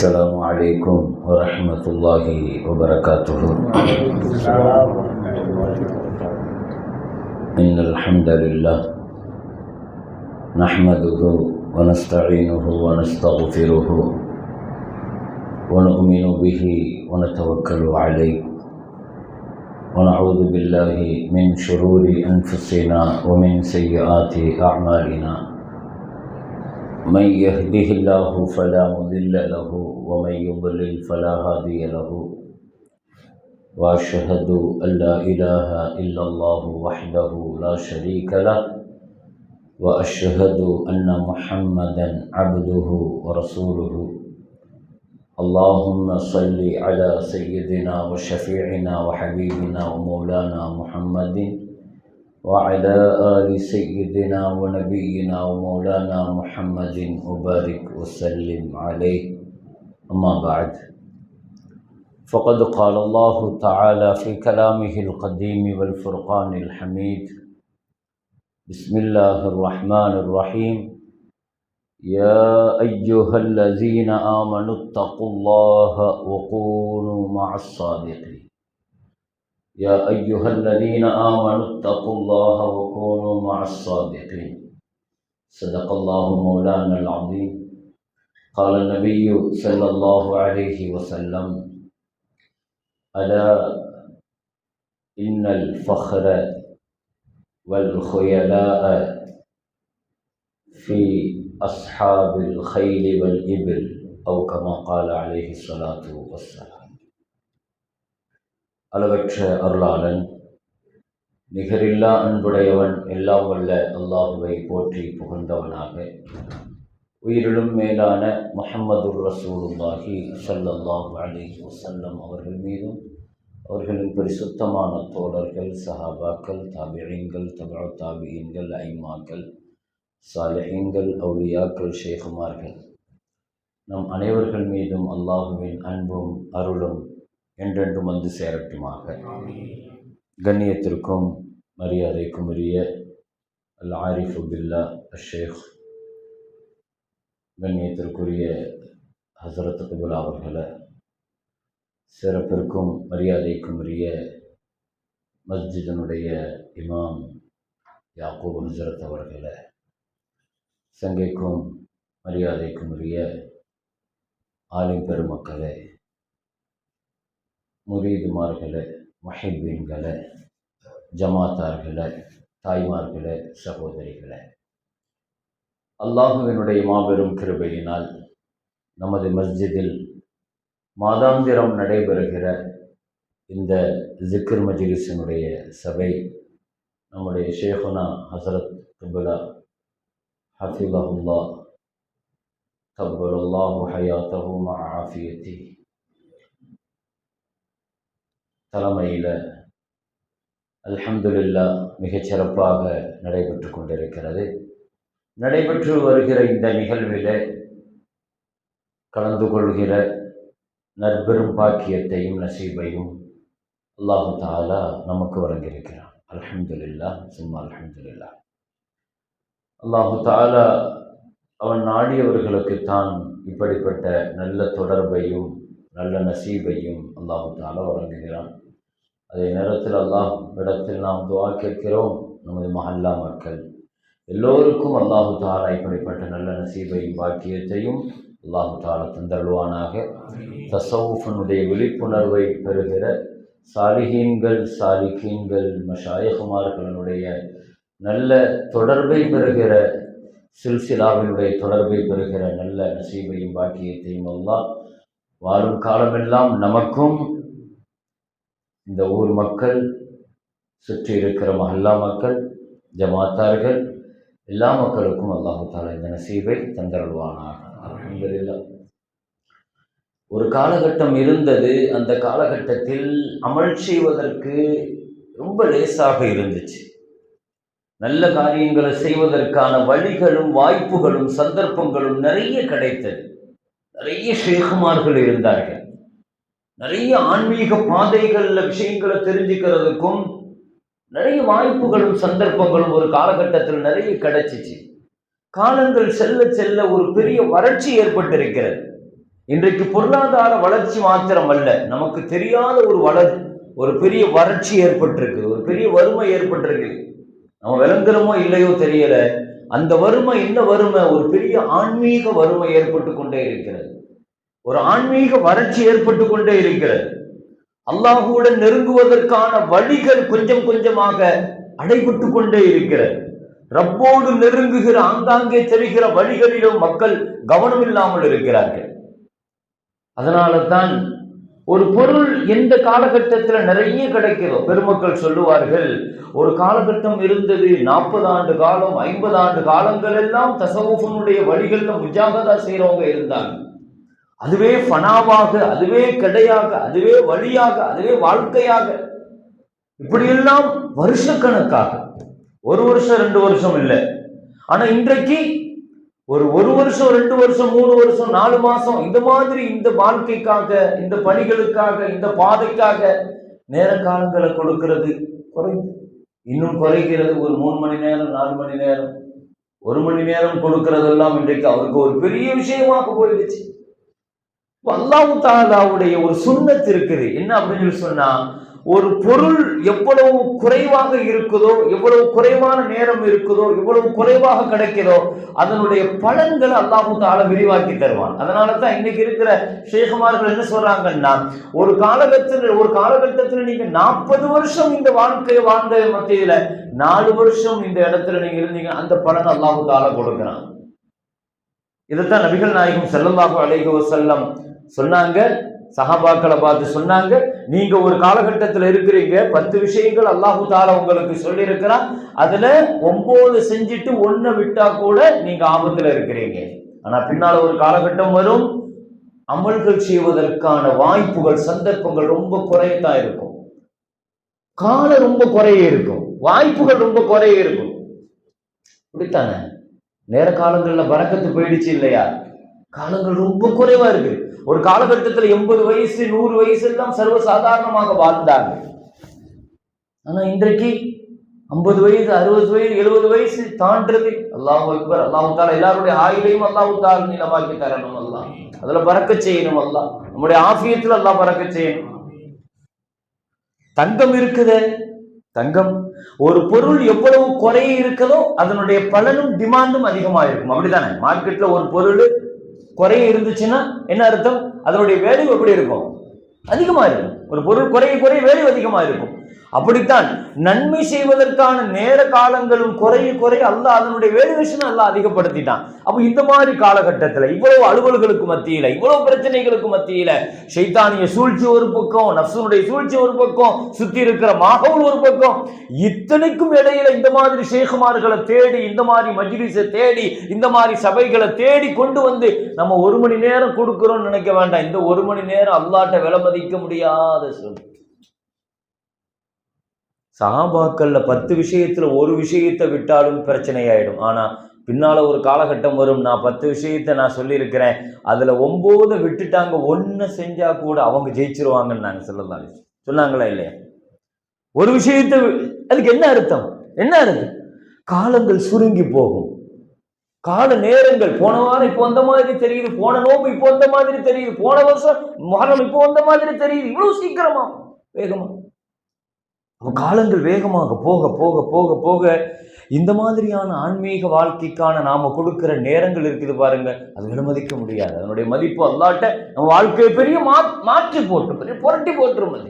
السلام عليكم ورحمة الله وبركاته. إن الحمد لله نحمده ونستعينه ونستغفره ونؤمن به ونتوكل عليه ونعوذ بالله من شرور أنفسنا ومن سيئات أعمالنا. من يهده الله فلا مضل له ومن يضلل فلا هادي له، وأشهد أن لا إله إلا الله وحده لا شريك له، وأشهد أن محمدا عبده ورسوله. اللهم صل على سيدنا وشفيعنا وحبيبنا ومولانا محمد وعلى آل سيدنا ونبينا ومولانا محمد وبارك وسلم عليه. أما بعد، فقد قال الله تعالى في كلامه القديم والفرقان الحميد: بسم الله الرحمن الرحيم. يا أيها الذين آمنوا اتقوا الله وكونوا مع الصادقين. يا أيها الذين آمنوا اتقوا الله وكونوا مع الصادقين. صدق الله مولانا العظيم. قال النبي صلى الله عليه وسلم: ألا إن الفخر والخيلاء في أصحاب الخيل والإبل، أو كما قال عليه الصلاة والسلام. அளவற்ற அருளாளன், நிகரில்லா அன்புடையவன், எல்லாம் வல்ல அல்லாஹுவை போற்றி புகழ்ந்தவனாக, உயிரிலும் மேலான முஹம்மதுர் ரசூலுல்லாஹி ஸல்லல்லாஹு அலைஹி வஸல்லம் அவர்கள் மீதும், அவர்களின் பரிசுத்தமான தோழர்கள், சஹாபாக்கள், தாபிஈன்கள், தபஉ தாபிஈன்கள், ஐமாக்கள், சாலிஹீன்கள், அவுலியாக்கள், ஷேகுமார்கள், நம் அனைவர்கள் மீதும் அல்லாஹுவின் அன்பும் அருளும் என்றென்றும் வந்து சேரட்டுமாக. கண்ணியத்திற்கும் மரியாதைக்கும் உரிய அல் ஆரிஃபு பில்லா ஷேக், கண்ணியத்திற்குரிய ஹசரத் குபுல் அவர்களை, சிறப்பிற்கும் மரியாதைக்கும் உரிய மஸ்ஜிதனுடைய இமாம் யாக்கூப் ஹசரத் அவர்களை, சங்கைக்கும் மரியாதைக்கும் உரிய ஆலிம் பெருமக்களே, முரீதுமார்களே, முஹிப்பீன்களே, ஜமாத்தார்களே, தாய்மார்களே, சகோதரிகளே, அல்லாஹுவினுடைய மாபெரும் கிருபையினால் நமது மஸ்ஜிதில் மாதாந்திரம் நடைபெறுகிற இந்த ஜிக்ர் மஜ்லிஸினுடைய சபை நம்முடைய ஷேகுனா ஹசரத் குபுலா ஹஃபிலஹுல்லாஹ் கப்பலல்லாஹு ஹயாத்தஹு மஅ ஆஃபியத்தி தலைமையில் அல்ஹம்துலில்லாஹ் மிகச்சிறப்பாக நடைபெற்று கொண்டிருக்கிறது. நடைபெற்று வருகிற இந்த நிகழ்வில் கலந்து கொள்கிற நற்பெரும் பாக்கியத்தையும் நசீபையும் அல்லாஹு தஆலா நமக்கு வழங்கியிருக்கிறான். அல்ஹம்துலில்லாஹ் சும்மா அல்ஹம்துலில்லாஹ். அல்லாஹு தஆலா அவன் நாடியவர்களுக்குத்தான் இப்படிப்பட்ட நல்ல தொடர்பையும் நல்ல நசீபையும் அல்லாஹு தஆலா வழங்குகிறான். அதே நேரத்தில் அல்லாஹ் இடத்தில் நாம் துஆ கேட்கிறோம். நமது மஹல்லா மக்கள் எல்லோருக்கும் அல்லாஹு தஆலா இப்படிப்பட்ட நல்ல நசீபையும் பாக்கியத்தையும் அல்லாஹு தஆலா தந்தருள்வானாக. தஸவுஃபினுடைய விழிப்புணர்வை பெறுகிற சாலிஹீன்கள், சாலிகீன்கள், மஷாயிஹுமார்களுடைய நல்ல தொடர்பை பெறுகிற, சில்சிலாவினுடைய தொடர்பை பெறுகிற நல்ல நசீபையும் பாக்கியத்தையும் அல்லாஹ் வாழும் காலமெல்லாம் நமக்கும், இந்த ஊர் மக்கள், சுற்றி இருக்கிற மஹல்லா மக்கள், ஜமாத்தார்கள், எல்லா மக்களுக்கும் அல்லாஹு தஆலா இந்த நசீபை தந்தருள்வானாக. அல்ஹம்துலில்லாஹ். ஒரு காலகட்டம் இருந்தது. அந்த காலகட்டத்தில் அமல் செய்வதற்கு ரொம்ப லேசாக இருந்துச்சு. நல்ல காரியங்களை செய்வதற்கான வழிகளும் வாய்ப்புகளும் சந்தர்ப்பங்களும் நிறைய கிடைத்தது. நிறைய ஷேகுமார்கள் இருந்தார்கள். நிறைய ஆன்மீக பாதைகளில் விஷயங்களை தெரிஞ்சுக்கிறதுக்கும் நிறைய வாய்ப்புகளும் சந்தர்ப்பங்களும் ஒரு காலகட்டத்தில் நிறைய கிடைச்சிச்சு. காலங்கள் செல்ல செல்ல ஒரு பெரிய வறட்சி ஏற்பட்டிருக்கிறது. இன்றைக்கு பொருளாதார வளர்ச்சி மாத்திரம் அல்ல, நமக்கு தெரியாத ஒரு பெரிய வறட்சி ஏற்பட்டிருக்கு, ஒரு பெரிய வறுமை ஏற்பட்டிருக்கு. நம்ம விளங்குறோமோ இல்லையோ தெரியல. அந்த வறுமை என்ன வறுமை? ஒரு பெரிய ஆன்மீக வறுமை ஏற்பட்டு கொண்டே இருக்கிறது. ஒரு ஆன்மீக வறட்சி ஏற்பட்டு கொண்டே இருக்கிறது. அல்லாஹுவுடன் நெருங்குவதற்கான வழிகள் கொஞ்சம் கொஞ்சமாக அடைபட்டு கொண்டே இருக்கிறது. ரப்போடு நெருங்குகிற ஆங்காங்கே தெரிகிற வழிகளிலும் மக்கள் கவனம் இல்லாமல் இருக்கிறார்கள். அதனால தான் ஒரு பொருள் எந்த காலகட்டத்தில் நிறைய கிடைக்கிறதோ, பெருமக்கள் சொல்லுவார்கள், ஒரு காலகட்டம் இருந்தது 40 ஆண்டு காலம் 50 ஆண்டு காலங்கள் எல்லாம் தசவுஃபனுடைய வழிகள்ல முஜாகதா செய்யறவங்க இருந்தாங்க. அதுவே ஃபனாவாக, அதுவே கிடையாக, அதுவே வழியாக, அதுவே வாழ்க்கையாக, இப்படியெல்லாம் வருஷக்கணக்காக, ஒரு வருஷம் 2 வருஷம் இல்லை. ஆனா இன்றைக்கு ஒரு வருஷம் 2 வருஷம் 3 வருஷம் 4 மாசம் இந்த மாதிரி இந்த வாழ்க்கைக்காக, இந்த பணிகளுக்காக, இந்த பாதைக்காக நேர காலங்களை கொடுக்கிறது குறைந்து இன்னும் குறைகிறது. ஒரு 3 மணி நேரம் 4 மணி நேரம் 1 மணி நேரம் கொடுக்கிறதெல்லாம் இன்றைக்கு அவருக்கு ஒரு பெரிய விஷயமாக போயிடுச்சு. அல்லாஹ் தஆலாவுடைய ஒரு சுன்னத் இருக்குது. என்ன அப்படின்னு சொன்னா, ஒரு பொருள் எவ்வளவு குறைவாக இருக்குதோ, எவ்வளவு குறைவான நேரம் இருக்குதோ, எவ்வளவு குறைவாக கிடைக்குதோ, அதனுடைய பலன்களை அல்லாஹ் தஆலா விரிவாக்கி தருவான். அதனால தான் இன்னைக்கு இருக்கிற ஷேகுமார்கள் என்ன சொல்றாங்கன்னா, ஒரு காலகட்டத்தில் நீங்க 40 வருஷம் இந்த வாழ்க்கையை வாழ்ந்த மத்தியில 4 வருஷம் இந்த இடத்துல நீங்க இருந்தீங்க, அந்த பலன் அல்லாஹ் தஆலா கொடுக்கிறான். இதைத்தான் நபிகள் நாயகம் ஸல்லல்லாஹு அலைஹி வஸல்லம் சொன்னாங்க. சஹாபாக்களை பார்த்து சொன்னாங்க, நீங்க ஒரு காலகட்டத்தில் இருக்கிறீங்க, 10 விஷயங்கள் அல்லாஹு தஆலா உங்களுக்கு சொல்லி இருக்கிறான், அதுல 9 செஞ்சுட்டு 1 விட்டா கூட நீங்க ஆபத்துல இருக்கிறீங்க. ஆனா பின்னால ஒரு காலகட்டம் வரும், அமல்கள் செய்வதற்கான வாய்ப்புகள் சந்தர்ப்பங்கள் ரொம்ப குறையத்தான் இருக்கும், காலம் ரொம்ப குறைய இருக்கும், வாய்ப்புகள் ரொம்ப குறைய இருக்கும். இப்படித்தானே நேர காலங்கள்ல பரக்கத்து போயிடுச்சு இல்லையா? காலங்கள் ரொம்ப குறைவா இருக்கு. ஒரு காலகட்டத்தில் 80 வயசு 100 வயசு எல்லாம் சர்வசாதாரணமாக வாழ்ந்தாங்க. ஆனா இன்றைக்கு 50 வயசு 60 வயசு 70 வயசு தாண்டது. அல்லாஹ் அக்பர். அல்லாஹ் தஆலா எல்லாருடைய ஆயுளையும் அல்லாஹ் தஆலா நீளமாக்கி தரணும். அல்லாஹ் அதுல பரக்கத் செய்யணும். அல்லாஹ் நம்முடைய ஆஃபியத்துல அல்லாஹ் பரக்கத் செய்யணும். தங்கம் இருக்குது, தங்கம் ஒரு பொருள் எவ்வளவு குறைய இருக்குதோ அதனுடைய பலனும் டிமாண்டும் அதிகமாக இருக்கும். அப்படித்தானே? மார்க்கெட்ல ஒரு பொருள் குறைய இருந்துச்சுன்னா என்ன அர்த்தம்? அதனுடைய வேல்யூ எப்படி இருக்கும்? அதிகமா இருக்கும். ஒரு பொருள் குறைய குறைய வேல்யூ அதிகமா இருக்கும். அப்படித்தான் நன்மை செய்வதற்கான நேர காலங்களும் குறைய குறைய அல்லாஹ் அதனுடைய வேல்யூவேஷன் அல்லாஹ் அதிகப்படுத்திட்டான். அப்ப இந்த மாதிரி காலகட்டத்துல இவ்வளவு அலுவல்களுக்கு மத்தியில, இவ்வளவு பிரச்சனைகளுக்கு மத்தியில, ஷைத்தானிய சூழ்ச்சி ஒரு பக்கம், நஃப்ஸுடைய சூழ்ச்சி ஒரு பக்கம், சுத்தி இருக்கிற மாஹவுல் ஒரு பக்கம், இத்தனைக்கும் இடையில இந்த மாதிரி ஷேகுமார்களை தேடி, இந்த மாதிரி மஜ்லிஸை தேடி, இந்த மாதிரி சபைகளை தேடி கொண்டு வந்து நம்ம 1 மணி நேரம் கொடுக்கிறோம்னு நினைக்க வேண்டாம். இந்த 1 மணி நேரம் அல்லாஹ்ட்ட விலை மதிக்க முடியாத சொல். சஹாபாக்கள்ல 10 விஷயத்துல ஒரு விஷயத்தை விட்டாலும் பிரச்சனை ஆயிடும். ஆனா பின்னால ஒரு காலகட்டம் வரும், நான் 10 விஷயத்தை நான் சொல்லியிருக்கிறேன், அதுல 9 விட்டுட்டாங்க, 1 செஞ்சா கூட அவங்க ஜெயிச்சிருவாங்கன்னு நாங்க சொல்லலாம். சொன்னாங்களா இல்லையா? ஒரு விஷயத்தை அதுக்கு என்ன அர்த்தம்? என்ன அர்த்தம்? காலங்கள் சுருங்கி போகும். கால நேரங்கள் போன வாரம் இப்போ அந்த மாதிரி தெரியுது, போன நோம்பு இப்போ அந்த மாதிரி தெரியுது, போன வருஷம் முஹர்ரம் இப்போ அந்த மாதிரி தெரியுது. இவ்வளவு சீக்கிரமா வேகமா காலங்கள் வேகமாக போக போக போக போக இந்த மாதிரியான ஆன்மீக வாழ்க்கைக்கான நாம கொடுக்கிற நேரங்கள் இருக்குது பாருங்க, அது விலமதிக்க முடியாது. அதனுடைய மதிப்பு அல்லாட்ட நம்ம வாழ்க்கையை பெரிய மாற்றி போட்டு பெரிய புரட்டி போட்டுரும். அது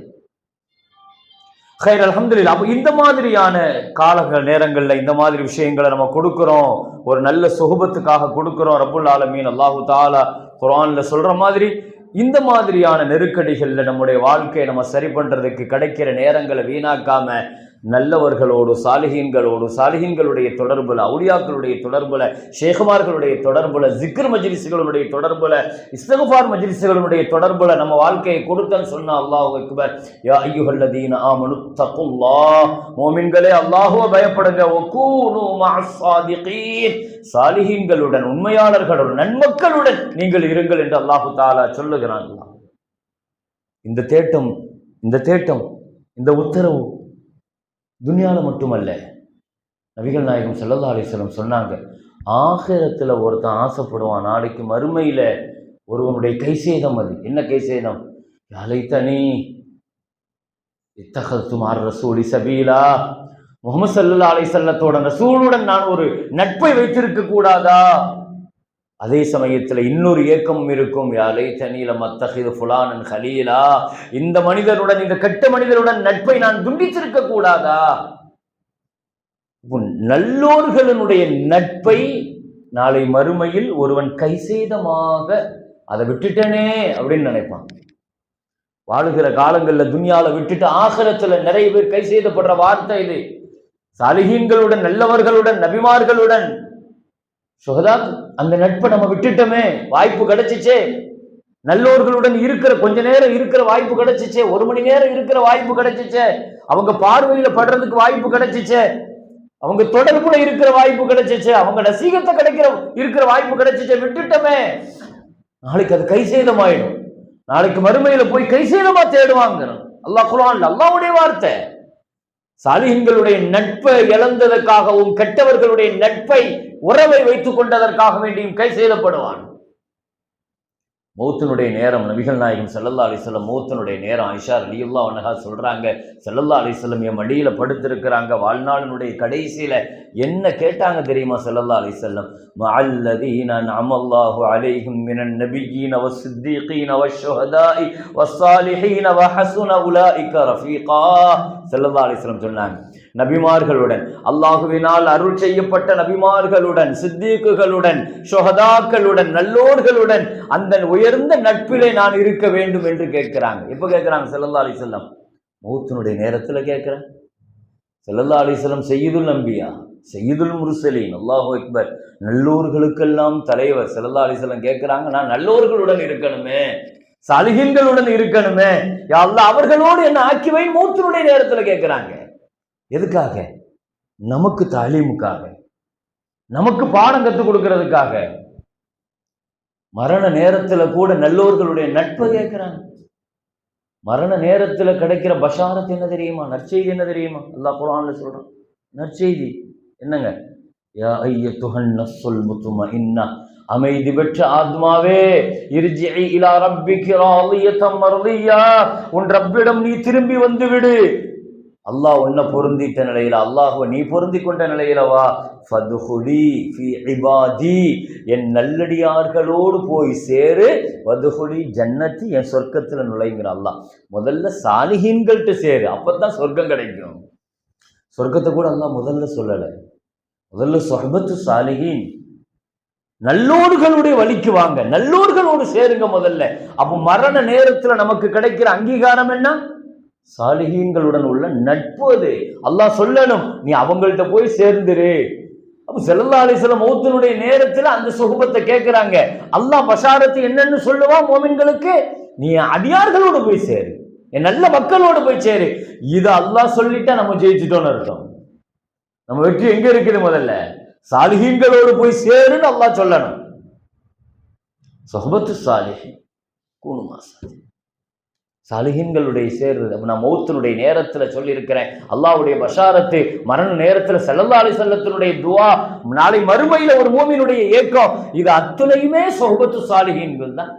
ஹைர் அல்ஹம்துலில்லாஹ். அப்போ இந்த மாதிரியான காலங்கள் நேரங்கள்ல இந்த மாதிரி விஷயங்களை நம்ம கொடுக்கிறோம், ஒரு நல்ல சுஹபத்துக்காக கொடுக்கிறோம். ரப்புல் ஆலமீன் அல்லாஹு தஆலா குர்ஆன்ல சொல்ற மாதிரி இந்த மாதிரியான நெருக்கடிகள்ல நம்முடைய வாழ்க்கையை நம்ம சரி பண்றதுக்கு கிடைக்கிற நேரங்களை வீணாக்காம நல்லவர்களோடு, சாலிஹீன்களுடைய தொடர்புல, அவுலியாக்களுடைய தொடர்புல, ஷேகுமார்களுடைய தொடர்புல, ஜிக்ர் மஜ்லிஸ்களுடைய தொடர்புல, இஸ்திக்ஃபார் மஜ்லிஸ்களுடைய தொடர்புல நம்ம வாழ்க்கையை கொடுத்தன்னு சொன்னா அல்லாஹு அக்பர். யா அய்யுஹல்லதீன ஆமனு தக்குல்லாஹ், மோமின்களே அல்லாஹ்வை பயப்படுங்க. வகூனு மஅஸ் ஸாதிகீன், சாலிஹீன்களுடன், உண்மையாளர்களுடன், நன்மக்களுடன் நீங்கள் இருங்கள் என்று அல்லாஹு தஆலா சொல்லுகிறான். இந்த தேட்டம் இந்த உத்தரவு துன்யால மட்டுமல்ல, நபிகள் நாயகம் ஸல்லல்லாஹு அலைஹி வஸல்லம் சொன்னாங்க, ஆகிரத்தில் ஒருத்தன் ஆசைப்படுவான், நாளைக்கு மறுமையில ஒருவனுடைய கை சேதம். அது என்ன கை சேதம்? லைத்தனி இத்தகத்து மார் ரசூலி சபீலா, முஹம்மது ஸல்லல்லாஹு அலைஹி வஸல்லத்தோட ரசூலுடன் நான் ஒரு நட்பை வைத்திருக்க கூடாதா? அதே சமயத்தில் இன்னொரு ஏக்கமும் இருக்கும், யா லைத்தனி லம் அத்தகிது ஃபுலானன் கலீலா, இந்த மனிதனுடன், இந்த கெட்ட மனிதனுடன் நட்பை நான் துண்டித்திருக்க கூடாதா? நல்லோர்களுடைய நட்பை நாளை மறுமையில் ஒருவன் கைசேதமாக அதை விட்டுட்டனே அப்படின்னு நினைப்பான். வாழுகிற காலங்களில் துன்யால விட்டுட்டு ஆகிரத்துல நிறைய பேர் கை செய்தப்படுற வார்த்தை இது. சாலிஹீன்களுடன், நல்லவர்களுடன், நபிமார்களுடன், சுஹதா, அந்த நட்பை நம்ம விட்டுட்டோமே, வாய்ப்பு கிடைச்சிச்சே. நல்லோர்களுடன் இருக்கிற கொஞ்ச நேரம் இருக்கிற வாய்ப்பு கிடைச்சிச்சே, 1 மணி நேரம் இருக்கிற வாய்ப்பு கிடைச்சிச்சே, அவங்க பார்வையில படுறதுக்கு வாய்ப்பு கிடைச்சிச்சே, அவங்க தொடர்புல இருக்கிற வாய்ப்பு கிடைச்சிச்சே, அவங்க நசீகத்தை இருக்கிற வாய்ப்பு கிடைச்சிச்சே, விட்டுட்டோமே. நாளைக்கு அது கை சேதமாயிடும். நாளைக்கு மறுமையில போய் கை சேதமா தேடுவாங்க. அல்லாஹ் குர்ஆன்ல அல்லாஹ்வுடைய வார்த்தை. சாலிஹீன்களுடைய நட்பை இழந்ததற்காகவும் கெட்டவர்களுடைய நட்பை உறவை வைத்துக் கொண்டதற்காக வேண்டியும் கை செய்யப்படுவான். மௌத்தினுடைய நேரம், நபிகள் நாயகம் ஸல்லல்லாஹு அலைஹி வஸல்லம் மௌத்தினுடைய நேரம், ஆயிஷா ரலியல்லாஹு அன்ஹா சொல்றாங்க, ஸல்லல்லாஹு அலைஹி வஸல்லம் என் மடியில படுத்திருக்கிறாங்க. வாழ்நாளினுடைய கடைசியில என்ன கேட்டாங்க தெரியுமா? ஸல்லல்லாஹு அலைஹி வஸல்லம், மஅல்லதீன அன்அமல்லாஹு அலைஹிம் மினன் நபிய்யீன வஸ்ஸித்தீகீன வஷ்ஷுஹதாஇ வஸ்ஸாலிஹீன வஹஸுன உலாயிக ரஃபீகா. ஸல்லல்லாஹு அலைஹி வஸல்லம் சொன்னாங்க, நபிமார்களுடன், அல்லாஹுவினால் அருள் செய்யப்பட்ட நபிமார்களுடன், சித்தீக்குகளுடன், ஷுஹதாக்களுடன், நல்லோர்களுடன் அந்த உயர்ந்த நட்பிலே நான் இருக்க வேண்டும் என்று கேட்கிறாங்க. எப்ப கேட்கிறாங்க? ஸல்லல்லாஹு அலைஹி வஸல்லம் மௌத்தினுடைய நேரத்துல கேட்கிறாங்க. ஸல்லல்லாஹு அலைஹி வஸல்லம் சய்யிதுல் அன்பியா, சய்யிதுல் முர்சலீன், அல்லாஹு அக்பர், நல்லோர்களுக்கெல்லாம் தலைவர். ஸல்லல்லாஹு அலைஹி வஸல்லம் கேட்கிறாங்க, நான் நல்லோர்களுடன் இருக்கணுமே, சாலிஹீன்களுடன் இருக்கணுமே, யா அல்லாஹ் அவர்களோடு என்ன ஆக்கி வை. மௌத்தினுடைய நேரத்துல கேட்கிறாங்க. எதுக்காக? நமக்கு தாலீமுக்காக, நமக்கு பாடம் கற்றுக் கொடுக்கிறதுக்காக. மரண நேரத்துல கூட நல்லோர்களுடைய நட்பை கேட்கிறாங்க. மரண நேரத்துல கிடைக்கிற பஷாரத் என்ன தெரியுமா? நற்செய்தி என்ன தெரியுமா? அல்லாஹ் குர்ஆன்ல சொல்றான். நற்செய்தி என்னங்க? யா அய்யத்துஹன் நஃப்ஸுல் முத்மஇன்னா, அமைதி பெற்ற ஆத்மாவே, இர்ஜிஇ இலா ரப்பிகி ராலியத்தம் மர்லியா, உன் ரப்பிடம் நீ திரும்பி வந்து விடு. அல்லாஹ் உன்னை பொருந்திட்ட நிலையில, அல்லாஹ்வை நீ பொருந்தி கொண்ட நிலையில வா. ஃபதுஹுலி ஃபி இபாதி, என் நல்லடியார்களோடு போய் சேரு. வதுஹுலி ஜன்னதி, என் சொர்க்கத்துல நுழைங்கிற. அல்லாஹ் முதல்ல சாலிஹீன்கள்ட்ட சேரு, அப்பதான் சொர்க்கம் கிடைக்கும். சொர்க்கத்தை கூட அல்லாஹ் முதல்ல சொல்லல. முதல்ல சொஹ்பத்து சாலிஹீன், நல்லோர்களுடைய வழிக்கு வாங்க, நல்லோர்களோடு சேருங்க முதல்ல. அப்போ மரண நேரத்துல நமக்கு கிடைக்கிற அங்கீகாரம் என்ன? சாலிஹீன்களுடன் உள்ள நட்பு. அது அல்லாஹ் சொல்லணும், நீ அவங்கள்ட்ட போய் சேர்ந்துரு. அப்ப ஸல்லல்லாஹு அலைஹி வஸல்லம் மௌத்தினுடைய நேரத்துல அந்த சுஹபத்தை கேட்கிறாங்க. அல்லாஹ் பஷாரத்து என்னன்னு சொல்லுவான் மோமின்களுக்கு? நீ அடியார்களோடு போய் சேரு, என் நல்ல மக்களோடு போய் சேரு. இது அல்லாஹ் சொல்லிட்டா நம்ம ஜெயிச்சுட்டோன்னு அர்த்தம். நம்ம வெற்றி எங்க இருக்குது? முதல்ல சாலிஹீன்களோடு போய் சேருன்னு அல்லாஹ் சொல்லணும். சுஹபத்து சாலிஹீன் கூனுமா, சாலிஹீன்களுடைய சேர்றது. அப்ப நான் மௌத்தினுடைய நேரத்துல சொல்லி இருக்கிறேன், அல்லாஹ்வுடைய பஷாரத்து மரண நேரத்துல ஸல்லல்லாஹு அலைஹி வஸல்லத்தினுடைய துஆ, நாளை மறுமையில ஒரு மூமினுடைய ஏக்கம், இது அத்துணையுமே சுஹபத்து சாலிஹீன்கள் தான்.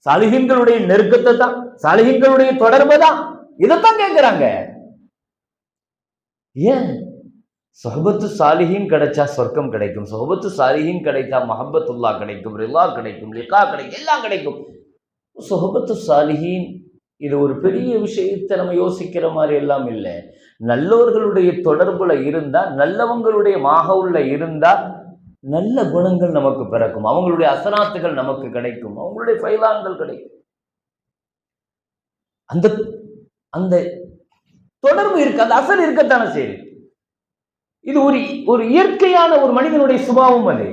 சாலிஹீன்களுடைய நெருக்கத்தை தான், சாலிஹீன்களுடைய தொடர்பை தான், இதைத்தான் கேட்கிறாங்க. ஏன்? சுஹபத்து சாலிஹீன் கிடைச்சா சொர்க்கம் கிடைக்கும், சுஹபத்து சாலிஹீன் கிடைச்சா மஹப்பத்துல்லாஹ் கிடைக்கும், ரிலா கிடைக்கும், லிகா கிடைக்கும், எல்லாம் கிடைக்கும். சுஹபத்து சாலிஹீன் இது ஒரு பெரிய விஷயத்தை நம்ம யோசிக்கிற மாதிரி எல்லாம் இல்லை. நல்லவர்களுடைய தொடர்புல இருந்தா, நல்லவங்களுடைய மாஹவுல்ல இருந்தா நல்ல குணங்கள் நமக்கு பிறக்கும், அவங்களுடைய அசனாத்துகள் நமக்கு கிடைக்கும், அவங்களுடைய ஃபைலான்கள் கிடைக்கும். அந்த அந்த தொடர்பு இருக்கு, அந்த அசல் இருக்கத்தானே சரி. இது ஒரு இயற்கையான ஒரு மனிதனுடைய சுபாவம். அது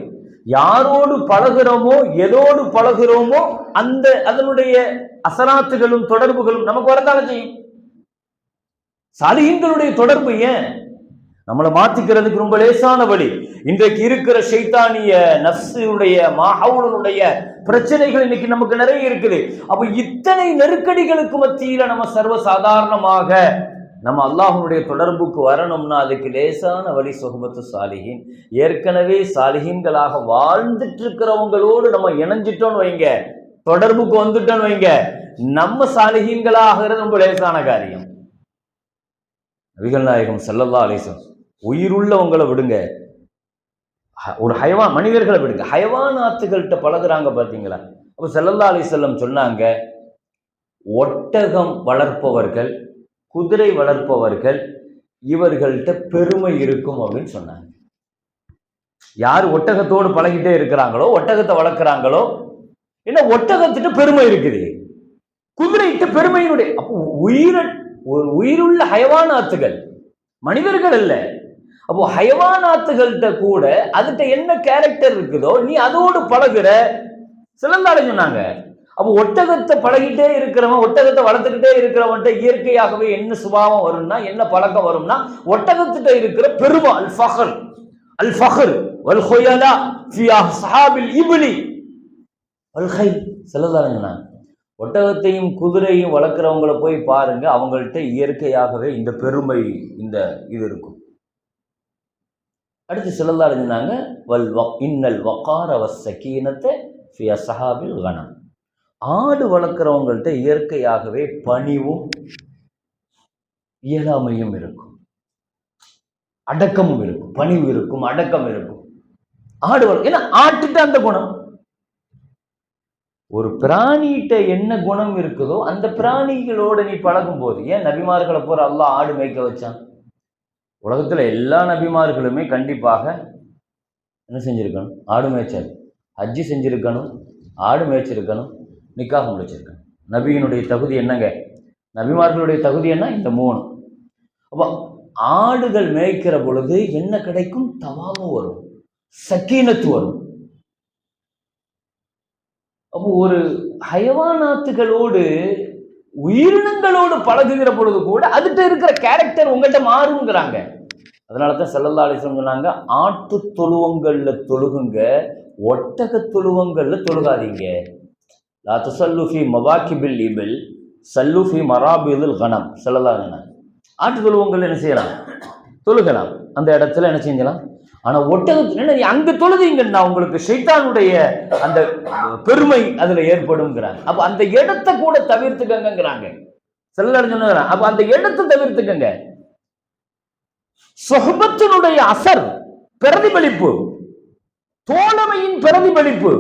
யாரோடு பழகிறோமோ, எதோடு பழகிறோமோ, அந்த அதனுடைய அசராத்துகளும் தொடர்புகளும் நமக்கு வரத்தானே செய்யும். சாலிஹீன்களுடைய தொடர்பு ஏன் நம்மளை மாத்திக்கிறதுக்கு ரொம்ப லேசான வழி. இன்றைக்கு இருக்கிற ஷைத்தானிய நஃப்ஸுடைய மாஹவுலுடைய பிரச்சனைகள் இன்னைக்கு நமக்கு நிறைய இருக்குது. அப்ப இத்தனை நெருக்கடிகளுக்கு மத்தியில நம்ம சர்வ சாதாரணமாக நம்ம அல்லாஹ்வுடைய தொடர்புக்கு வரணும்னா அதுக்கு லேசான வழி சுஹபத்து சாலிஹீன். ஏற்கனவே சாலிஹீன்களாக வாழ்ந்துட்டு இருக்கிறவங்களோடு நம்ம இணைஞ்சிட்டோம்னு வைங்க, தொடர்புக்கு வந்துட்டோன்னு வைங்க, நம்ம சாலிஹீன்களாகிறது ரொம்ப லேசான காரியம். நபிகள் நாயகம் ஸல்லல்லாஹு அலைஹி வஸல்லம் உயிருள்ளவங்களை விடுங்க, ஒரு ஹயவான் மனிதர்களை விடுங்க, ஹயவானாத்துகள்கிட்ட பழகுறாங்க பார்த்தீங்களா? அப்போ ஸல்லல்லாஹு அலைஹி வஸல்லம் சொன்னாங்க, ஒட்டகம் வளர்ப்பவர்கள், குதிரை வளர்ப்பவர்கள், இவர்கள்ட்ட பெருமை இருக்கும் அப்படின்னு சொன்னாங்க. யார் ஒட்டகத்தோடு பழகிட்டே இருக்கிறாங்களோ, ஒட்டகத்தை வளர்க்குறாங்களோ, என்ன ஒட்டகத்திட்ட பெருமை இருக்குது, குதிரையிட்ட பெருமையினுடைய. அப்போ உயிருள்ள ஹயவானாத்துகள், மனிதர்கள் அல்ல. அப்போ ஹயவானாத்துகள்கிட்ட கூட அதுகிட்ட என்ன கேரக்டர் இருக்குதோ நீ அதோடு பழகுற. சிலந்தாலே சொன்னாங்க, அப்போ ஒட்டகத்தை பழகிட்டே இருக்கிறவன், ஒட்டகத்தை வளர்த்துக்கிட்டே இருக்கிறவன்ட்ட இயற்கையாகவே என்ன சுபாவம் வரும்னா, என்ன பழக்கம் வரும்னா, ஒட்டகத்திட்ட இருக்கிற பெருமை, அல் ஃபஹர், அல் ஃபஹர் வல் ஹுயலா ஃபி அஸ்ஹாபில் இப்லி வல் கைல். சிலந்தாலே சொன்னாங்க, ஒட்டகத்தையும் குதிரையும் வளர்க்குறவங்களை போய் பாருங்க, அவங்கள்ட்ட இயற்கையாகவே இந்த பெருமை, இந்த இது இருக்கும். அடுத்து சிலந்தாலே சொன்னாங்க, இன்னல் வகார வஸ்ஸகீனத்தை ஃபி அஸ்ஹாபில் கனம். ஆடு வளர்க்குறவங்கள்ட்ட இயற்கையாகவே பணிவும் இயலாமையும் இருக்கும், அடக்கமும் இருக்கும், பணிவு இருக்கும், அடக்கம் இருக்கும். ஆடு ஏன்னா ஆட்டுட்ட அந்த குணம். ஒரு பிராணிகிட்ட என்ன குணம் இருக்குதோ அந்த பிராணிகளோட நீ பழகும் போது, ஏன் நபிமார்களை போற அல்லாஹ் ஆடு மேய்க்க வச்சான்? உலகத்துல எல்லா நபிமார்களுமே கண்டிப்பாக என்ன செஞ்சிருக்கணும்? ஆடு மேய்ச்சல். ஹஜ்ஜி செஞ்சிருக்கணும், ஆடு மேய்ச்சிருக்கணும், நிக்காஹ் முடிச்சிருக்கணும். நபியினுடைய தகுதி என்னங்க? நபிமார்களுடைய தகுதி என்ன? இந்த 3. அப்போ ஆடுகள் மேய்க்கிற பொழுது என்ன கிடைக்கும்? தவாவு வரும், சக்கீனத்து வரும். அப்போ ஒரு ஹயவானாத்துகளோடு, உயிரினங்களோடு பழகுகிற பொழுது கூட அதுகிட்ட இருக்கிற கேரக்டர் உங்கள்கிட்ட மாறுங்கிறாங்க. அதனாலதான் ஸல்லல்லாஹு அலைஹி வஸல்லம் சொன்னாங்க, ஆட்டு தொழுவங்கள்ல தொழுகுங்க, ஒட்டக தொழுவங்கள்ல தொழுகாதீங்க. லா துஸல்லு ஃபீ மவாகிபில் இபில் ஸல்லு ஃபீ மராபிதில் கனம். ஸல்லல்லாஹு அலைஹி வஸல்லம் ஆட்டு தொழுவங்கள் என்ன செய்யலாம்? தொழுகலாம், அந்த இடத்துல என்ன செஞ்சலாம். ஆனா ஒட்டகத்துல அங்க தொழுதீங்கன்னா உங்களுக்கு ஷைத்தானுடைய அந்த பெருமை அதுல ஏற்படும்ங்கிறாங்க. அப்ப அந்த இடத்தை கூட தவிர்த்துக்கங்கிறாங்க. செல்ல அப்ப அந்த இடத்தை தவிர்த்துக்கங்க. சொஹபத்தினுடைய அசர், பிரதிபலிப்பு, தோழமையின் பிரதிபலிப்பு.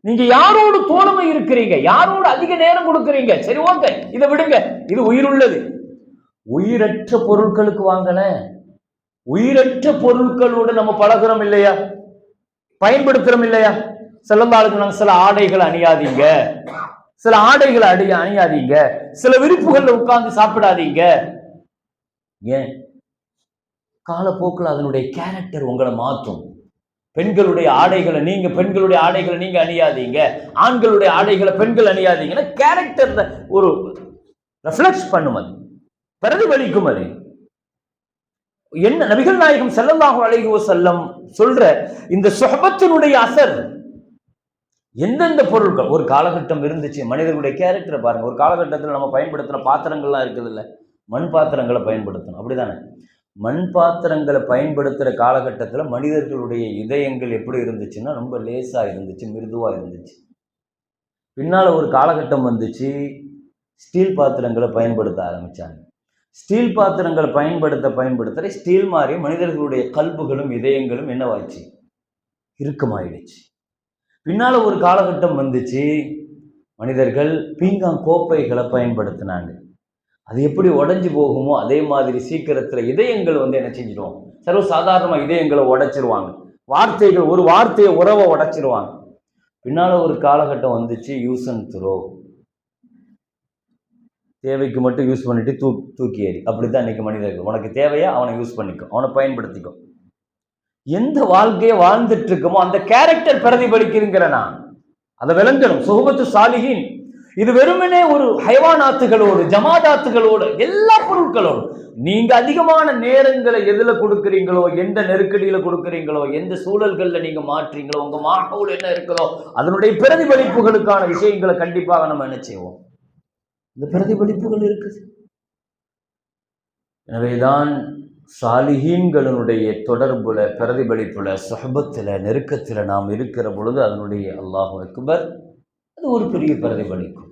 நீங்க யாரோடு தோழமை இருக்கிறீங்க, யாரோடு அதிக நேரம் கொடுக்கிறீங்க, சரி ஓகே இதை விடுங்க, இது உயிருள்ளது. உயிரற்ற பொருட்களுக்கு வாங்கல, உயிரற்ற பொருட்களோடு நம்ம பழகிறோம் இல்லையா, பயன்படுத்துறோம் இல்லையா? செல்லந்தாளுக்கு சில ஆடைகளை அணியாதீங்க, சில ஆடைகளை அணியாதீங்க, சில விரிப்புகள்ல உட்கார்ந்து சாப்பிடாதீங்க. ஏன்? காலப்போக்கில் அதனுடைய கேரக்டர் உங்களை மாற்றும். பெண்களுடைய ஆடைகளை நீங்க அணியாதீங்க, ஆண்களுடைய ஆடைகளை பெண்கள் அணியாதீங்கன்னா கேரக்டர் ஒரு ரெஃப்ளெக்ட் பண்ணும், அது பிரதிபலிக்கும். அது என்ன நபிகள் நாயகம் ஸல்லல்லாஹு அலைஹி வஸல்லம் சொல்ற இந்த சுஹபத்தினுடைய அசர். எந்தெந்த பொருட்கள் ஒரு காலகட்டம் இருந்துச்சு, மனிதர்களுடைய கேரக்டரை பாருங்க. ஒரு காலகட்டத்தில் நம்ம பயன்படுத்தின பாத்திரங்கள்லாம் இருக்குது இல்ல, மண் பாத்திரங்களை பயன்படுத்தணும், அப்படிதானே? மண் பாத்திரங்களை பயன்படுத்துகிற காலகட்டத்தில் மனிதர்களுடைய இதயங்கள் எப்படி இருந்துச்சுன்னா ரொம்ப லேசாக இருந்துச்சு, மிருதுவாக இருந்துச்சு. பின்னால் ஒரு காலகட்டம் வந்துச்சு, ஸ்டீல் பாத்திரங்களை பயன்படுத்த ஆரம்பித்தாங்க. ஸ்டீல் பாத்திரங்களை பயன்படுத்த ஸ்டீல் மாதிரி மனிதர்களுடைய கல்புகளும் இதயங்களும் என்னவாச்சு? இறுக்கமாயிடுச்சு. பின்னால் ஒரு காலகட்டம் வந்துச்சு, மனிதர்கள் பீங்கான் கோப்பைகளை பயன்படுத்தினாங்க. அது எப்படி உடைஞ்சு போகுமோ அதே மாதிரி சீக்கிரத்தில் இதயங்கள் என்ன செஞ்சிடும், சர்வசாதாரணமாக இதயங்களை உடைச்சிருவாங்க. வார்த்தைகள், ஒரு வார்த்தையை, உறவை உடைச்சிருவாங்க. பின்னால் ஒரு காலகட்டம் வந்துச்சு, யூஸ் அண்ட் த்ரோ, தேவைக்கு மட்டும் யூஸ் பண்ணிட்டு தூக்கி ஏறி. அப்படித்தான் இன்னைக்கு மனிதர்கள். உனக்கு தேவையா அவனை யூஸ் பண்ணிக்கோ, அவனை பயன்படுத்திக்கோ. எந்த வாழ்க்கையை வாழ்ந்துட்டு இருக்கோமோ அந்த கேரக்டர் பிரதிபலிக்குதுங்கிறனா அதை விளங்கணும். சுஹபத்து சாலிஹீன் இது வெறுமனே ஒரு ஹைவானாத்துகளோடு, ஜமாதாத்துகளோடு, எல்லா பொருட்களோடு நீங்க அதிகமான நேரங்களை எதுல கொடுக்குறீங்களோ, எந்த நெருக்கடியில கொடுக்குறீங்களோ, எந்த சூழல்கள்ல நீங்க மாற்றீங்களோ, உங்க மாஹவுல் என்ன இருக்குதோ அதனுடைய பிரதிபலிப்புகளுக்கான விஷயங்களை கண்டிப்பாக நம்ம என்ன செய்வோம், இந்த பிரதிபலிப்புகள் இருக்குது. எனவேதான் சாலிஹீன்களுடைய தொடர்புல, பிரதிபலிப்புல, சுஹபத்துல, நெருக்கத்துல நாம் இருக்கிற பொழுது அதனுடைய அல்லாஹு அக்பர் அது ஒரு பெரிய பிரதிபலிக்கும்.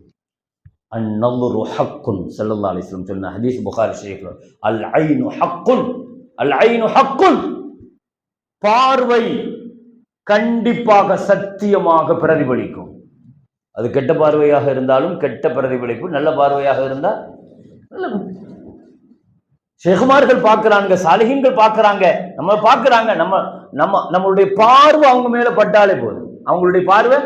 அந்நظுரு ஹக்குன் ஸல்லல்லாஹு அலைஹி வஸல்லம் சொன்ன ஹதீஸ் புகாரி ஷரீஃப்ல, அல் ஐனு ஹக்குன், அல் ஐனு ஹக்குன், பார்வை கண்டிப்பாக சத்தியமாக பிரதிபலிக்கும். அது கெட்ட பார்வையாக இருந்தாலும் கெட்ட பிரதிபலிப்பு, நல்ல பார்வையாக இருந்தால் நல்ல. ஷேகுமார்கள் பார்க்கிறாங்க, சாலிஹீன்கள் பார்க்கிறாங்க, நம்ம பார்க்கிறாங்க. நம்மளுடைய பார்வை அவங்க மேல பட்டாலே போதும். அவங்களுடைய பார்வை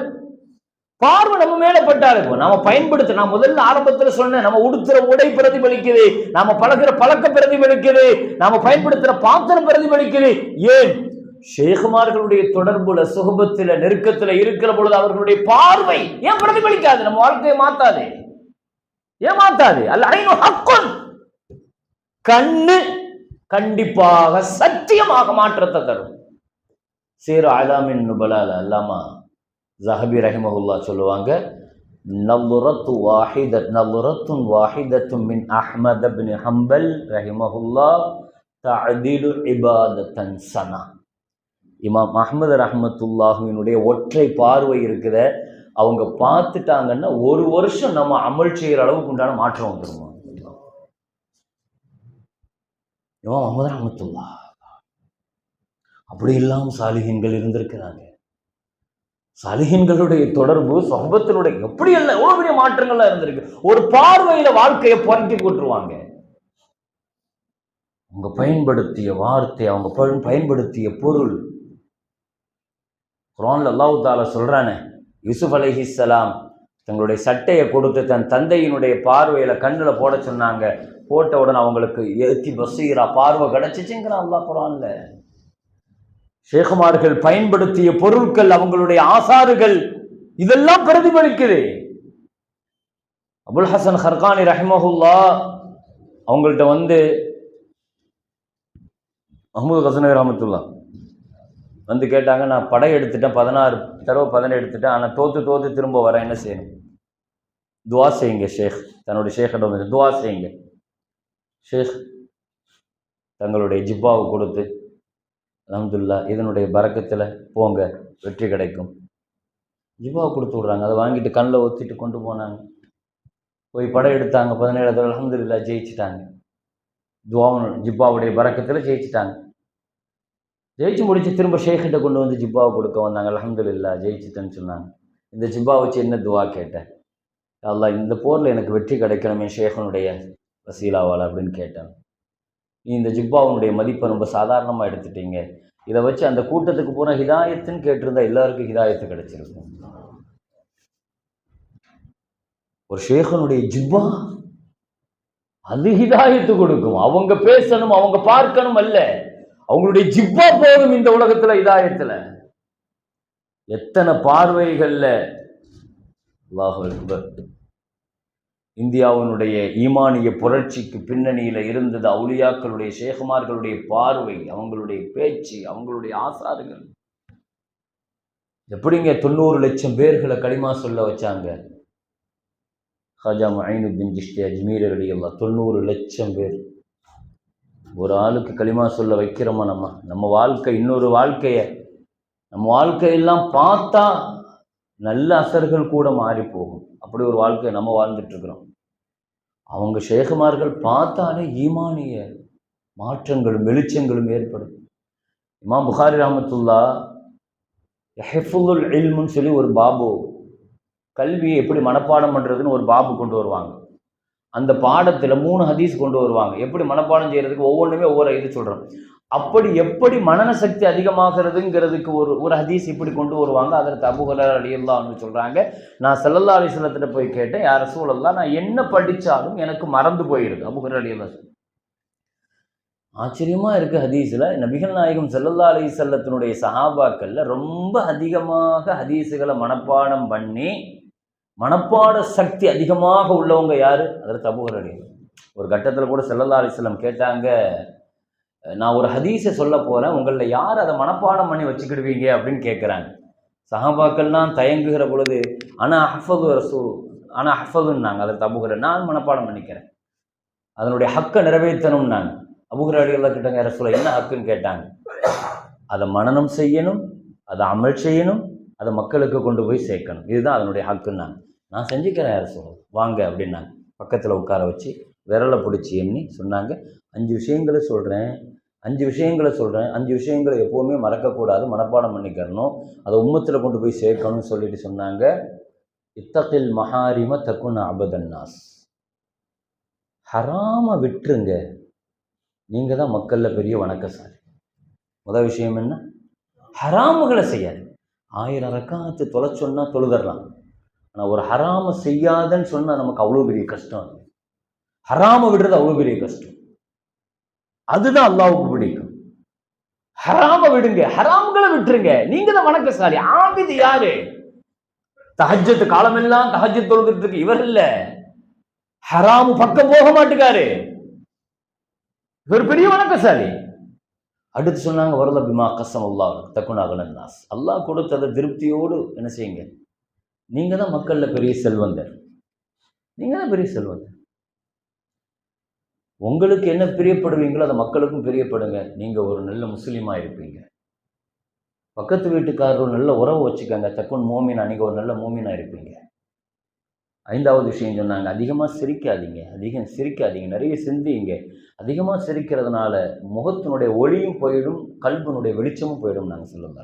நம்ம மேல பட்டாலே போதும். நாம பயன்படுத்த, நான் முதல்ல ஆரம்பத்துல சொன்னேன், நம்ம உடுத்துற உடை பிரதிபலிக்குது, நாம பழகிற பழக்கம் பிரதிபலிக்குது, நாம பயன்படுத்துற பாத்திரம் பிரதிபலிக்குது. ஏன்? ஷேகுமார்களுடைய தொடர்புல, சுகபத்துல, நெருக்கத்துல இருக்கிற பொழுது அவர்களுடைய பார்வை ஏன் பிரதிபலிக்காது? நம்ம வாழ்க்கையை மாத்தாது, ஏன் மாத்தாது? அல் ஐனு ஹக்குன், கண்ணு கண்டிப்பாக சத்தியமாக மாற்றத்தை தரும். சீர் அலாமின் நுபலால அல்லாமா ஸஹபி ரஹிமஹுல்லா சொல்லுவாங்க, நظரத்துன் வாஹிதத்துன் மின் அஹ்மத் இப்னு ஹம்பல் ரஹிமஹுல்லா தஅதிலு இபாதத்தன் சனா. இமாம் அஹ்மது ரஹ்மத்துல்லாஹினுடைய ஒற்றை பார்வை இருக்குத, அவங்க பார்த்துட்டாங்கன்னா ஒரு வருஷம் நம்ம அமல் செய்யற அளவுக்கு உண்டான மாற்றம் வந்துருமா. இமாம் அஹ்மது ரஹ்மத்துல்லாஹ் அப்படி இல்லாமல் சாலிஹீன்கள் இருந்திருக்கிறாங்க. சாலிஹீன்களுடைய தொடர்பு சொஹபத்தினுடைய எப்படி எல்லாம் எவ்வளவு பெரிய மாற்றங்கள்லாம் இருந்திருக்கு. ஒரு பார்வையில வாழ்க்கையை புரட்டி போட்டுருவாங்க. அவங்க பயன்படுத்திய வார்த்தை, அவங்க பயன்படுத்திய பொருள். குர்ஆன்ல அல்லாஹ் தஆலா சொல்றானே, யூசுப் அலைஹிஸ்ஸலாம் தங்களுடைய சட்டையை கொடுத்து தன் தந்தையினுடைய பார்வையில கண்ணுல போட சொன்னாங்க. போட்ட உடனே அவங்களுக்கு ஏத்தி பசீரா பார்வை கிடைச்சிச்சுங்கிறான் அல்லாஹ் குர்ஆன்ல. ஷேகுமார்கள் பயன்படுத்திய பொருட்கள், அவங்களுடைய ஆசாறுகள், இதெல்லாம் பிரதிபலிக்குது. அபுல் ஹசன் ஹர்கானி ரஹிமஹுல்லா அவங்கள்ட்ட வந்து மஹ்மூது கஸ்னவி ரஹ்மத்துல்லாஹ் வந்து கேட்டாங்க, நான் படை எடுத்துட்டேன், 16 தடவை பதனை எடுத்துட்டேன், ஆனால் தோத்து திரும்ப வரேன், என்ன செய்யணும்? துவா செய்யுங்க ஷேக். தன்னுடைய ஷேக்கிட்ட வந்து துவா செய்யுங்க. ஷேக் தங்களுடைய ஜிப்பாவை கொடுத்து, அல்ஹம்துலில்லாஹ் இதனுடைய பரக்கத்தில் போங்க, வெற்றி கிடைக்கும். ஜிப்பாவை கொடுத்து விட்றாங்க. அதை வாங்கிட்டு கண்ணில் ஒத்திட்டு கொண்டு போனாங்க. போய் படை எடுத்தாங்க. 17 அல்ஹம்துலில்லாஹ் ஜெயிச்சிட்டாங்க. துவாவும் ஜிப்பாவுடைய பரக்கத்தில் ஜெயிச்சிட்டாங்க. ஜெயிச்சு முடிச்சு திரும்ப ஷேக்கிட்ட கொண்டு வந்து ஜிப்பாவை கொடுக்க வந்தாங்க. அல்ஹம்துலில்லாஹ் ஜெயிச்சிட்டேன்னு சொன்னாங்க. இந்த ஜிப்பா வச்சு என்ன துவா கேட்டேன்? அல்லாஹ் இந்த போரில் எனக்கு வெற்றி கிடைக்கணுமே ஷேഖனுடைய வசீலாவால் அப்படின்னு கேட்டேன். நீ இந்த ஜிப்பாவுடைய மதிப்பை ரொம்ப சாதாரணமாக எடுத்துட்டீங்க. இதை வச்சு அந்த கூட்டத்துக்கு போன ஹிதாயத்துன்னு கேட்டிருந்தா எல்லாருக்கும் ஹிதாயத்து கிடைச்சிருக்கும். ஒரு ஷேഖனுடைய ஜிப்பா அது ஹிதாயத்து கொடுக்கும். அவங்க பேசணும், அவங்க பார்க்கணும் அல்ல, அவங்களுடைய ஜிப்பா போதும் இந்த உலகத்துல ஹிதாயத்துல. எத்தனை பார்வைகள்ல அல்லாஹு அக்பர். இந்தியாவினுடைய ஈமானிய புரட்சிக்கு பின்னணியில இருந்தது அவுலியாக்களுடைய, ஷேகுமார்களுடைய பார்வை, அவங்களுடைய பேச்சு, அவங்களுடைய ஆசாறுகள். எப்படிங்க 90 லட்சம் பேர்களை களிமா சொல்ல வச்சாங்க? ஹாஜா முஈனுத்தீன் சிஷ்தி அஜ்மீர் ரலியல்லாஹு 90 லட்சம் பேர். ஒரு ஆளுக்கு களிமா சொல்ல வைக்கிறோமா? நம்ம வாழ்க்கை இன்னொரு வாழ்க்கையை, நம்ம வாழ்க்கையெல்லாம் பார்த்தா நல்ல அசர்கள் கூட மாறி போகும். அப்படி ஒரு வாழ்க்கையை நம்ம வாழ்ந்துட்டு இருக்கிறோம். அவங்க ஷேகுமார்கள் பார்த்தாலே ஈமானிய மாற்றங்களும் வெளிச்சங்களும் ஏற்படும். இமாம் புகாரி ரஹ்மத்துல்லாஹ் ஹிஃபுல் இல்முன்னு சொல்லி ஒரு பாபு, கல்வியை எப்படி மனப்பாடம் பண்றதுன்னு ஒரு பாபு கொண்டு வருவாங்க. அந்த பாடத்தில் 3 ஹதீஸ் கொண்டு வருவாங்க. எப்படி மனப்பாடம் செய்யறதுக்கு ஒவ்வொன்றுமே ஒவ்வொரு இது சொல்றோம். அப்படி எப்படி மனன சக்தி அதிகமாகிறதுங்கிறதுக்கு ஒரு ஹதீஸ் இப்படி கொண்டு வருவாங்க. அதற்கு அபூ ஹுரைரா ரலியல்லாஹு அன்ஹு சொல்றாங்க, நான் ஸல்லல்லாஹு அலைஹி வஸல்லம் போய் கேட்டேன், யா ரசூலல்லாஹ், நான் என்ன படிச்சாலும் எனக்கு மறந்து போயிடுது. அபூ ஹுரைரா ரலியல்லாஹு ஆச்சரியமா இருக்கு. ஹதீஸ்ல நபிகள் நாயகம் ஸல்லல்லாஹு அலைஹி வஸல்லத்தினுடைய சஹாபாக்கள்ல ரொம்ப அதிகமாக ஹதீஸுகளை மனப்பாடம் பண்ணி மனப்பாட சக்தி அதிகமாக உள்ளவங்க யாரு? அதற்கு அபூ ஹுரைரா ரலியல்லாஹு. ஒரு கட்டத்தில் கூட ஸல்லல்லாஹு அலைஹி வஸல்லம் கேட்டாங்க, நான் ஒரு ஹதீஸை சொல்ல போறேன், உங்களில் யார் அதை மனப்பாடம் பண்ணி வச்சுக்கிடுவீங்க அப்படின்னு கேட்குறாங்க. சஹாபாக்கள்லாம் தயங்குகிற பொழுது ஆனால் ஹஃபதுன்னாங்க. அதற்கு அபூ ஹுரைரா, நான் மனப்பாடம் பண்ணிக்கிறேன், அதனுடைய ஹக்கை நிறைவேற்றணும்னாங்க. அபூ ஹுரைரா ரலியல்லாஹு கிட்டங்க, யா ரசூலல்லாஹ் என்ன ஹக்குன்னு கேட்டாங்க. அதை மனனம் செய்யணும், அதை அமல் செய்யணும், அதை மக்களுக்கு கொண்டு போய் சேர்க்கணும். இதுதான் அதனுடைய ஹக்குன்னு நான் செஞ்சுக்கிறேன் யார் சொல்லுவோம் வாங்க அப்படின்னாங்க. பக்கத்தில் உட்கார வச்சு விரலை பிடிச்சி எண்ணி சொன்னாங்க, 5 விஷயங்களை சொல்கிறேன், 5 விஷயங்களை எப்போவுமே மறக்கக்கூடாது, மனப்பாடம் பண்ணிக்கிறணும், அதை உம்மத்தில் கொண்டு போய் சேர்க்கணும்னு சொல்லிட்டு சொன்னாங்க. இத்தகில் மஹாரிம தக்குன் அபதன்னாஸ். ஹராம விட்டுருங்க, நீங்கள் தான் மக்களில் பெரிய வணக்கசாலி. முதல் விஷயம் என்ன? ஹராமுகளை செய்யாது. 1000 ரக்காத்து தொலை சொன்னால் தொழுதரலாம். ஆனால் ஒரு ஹராம செய்யாதன்னு சொன்னால் நமக்கு அவ்வளோ பெரிய கஷ்டம். ஹராம விடுறது அவ்வளோ பெரிய கஷ்டம். அதுதான் அல்லாஹ்வுக்கு பிடிக்கும். ஹராம விடுங்க, ஹராம்களை விட்டுருங்க, நீங்க தான் வணக்கசாலி. ஆபிது யாரு? தஹஜ்ஜத் காலமெல்லாம் தஹஜ்ஜத் தொழுதுட்டு இருக்கு இவர் இல்ல. ஹராமு பக்கம் போக மாட்டுக்காரு, இவர் பெரிய வணக்கசாலி. அடுத்து சொன்னாங்க, வரல பிமா கசம் அல்லாஹ் தக்குனாகலன் நாஸ். அல்லாஹ் கொடுத்ததை திருப்தியோடு என்ன செய்யுங்க, நீங்க தான் மக்கள்ல பெரிய செல்வந்தர், நீங்க தான் பெரிய செல்வந்தர். உங்களுக்கு என்ன பிரியப்படுவீங்களோ அதை மக்களுக்கும் பிரியப்படுங்க. நீங்க ஒரு நல்ல முஸ்லீமா இருப்பீங்க. பக்கத்து வீட்டுக்காரர் ஒரு நல்ல உறவு வச்சுக்கோங்க, தக்குன் மோமினா, நீங்க ஒரு நல்ல மோமினா இருப்பீங்க. 5வது விஷயம் சொன்னாங்க, அதிகமாக சிரிக்காதீங்க, நிறைய சிந்திங்க. அதிகமாக சிரிக்கிறதுனால முகத்தினுடைய ஒளியும் போயிடும், கல்வினுடைய வெளிச்சமும் போயிடும் நாங்கள் சொல்லுங்க.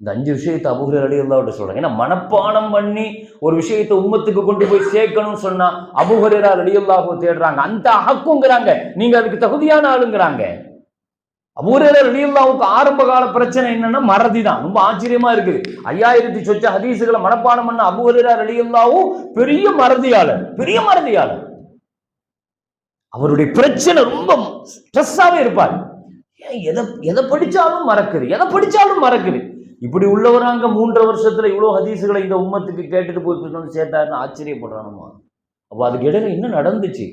இந்த 5 விஷயத்தை அபூ ஹுரைரா ரலியல்லாஹு அன்ஹு சொல்றாங்க. ஏன்னா மனப்பாடம் பண்ணி ஒரு விஷயத்தை உம்மத்துக்கு கொண்டு போய் சேர்க்கணும்னு சொன்னா அபூ ஹுரைரா ரலியல்லாஹு தேடுறாங்க, அந்த ஹக்குங்கிறாங்க, நீங்க அதுக்கு தகுதியான ஆளுங்கிறாங்க. அபூ ஹுரைரா ரலியல்லாஹுக்கு ஆரம்ப கால பிரச்சனை என்னன்னா மறதி தான். ரொம்ப ஆச்சரியமா இருக்குது. 5000 சொச்ச ஹதீஸுகளை மனப்பாடம் பண்ண அபூ ஹுரைரா ரலியல்லாஹு பெரிய மறதியாளர். அவருடைய பிரச்சனை ரொம்ப ஸ்ட்ரெஸ்ஸாவே இருப்பார். எதை படிச்சாலும் மறக்குது. இப்படி உள்ளவராங்க 3 வருஷத்துல இவ்வளவு ஹதீஸுகளை இந்த உம்மத்துக்கு கேட்டுட்டு போய் சேர்த்தாருன்னு ஆச்சரியப்படுறானுமா. அப்போ அதுக்கு இடையில என்ன நடந்துச்சு?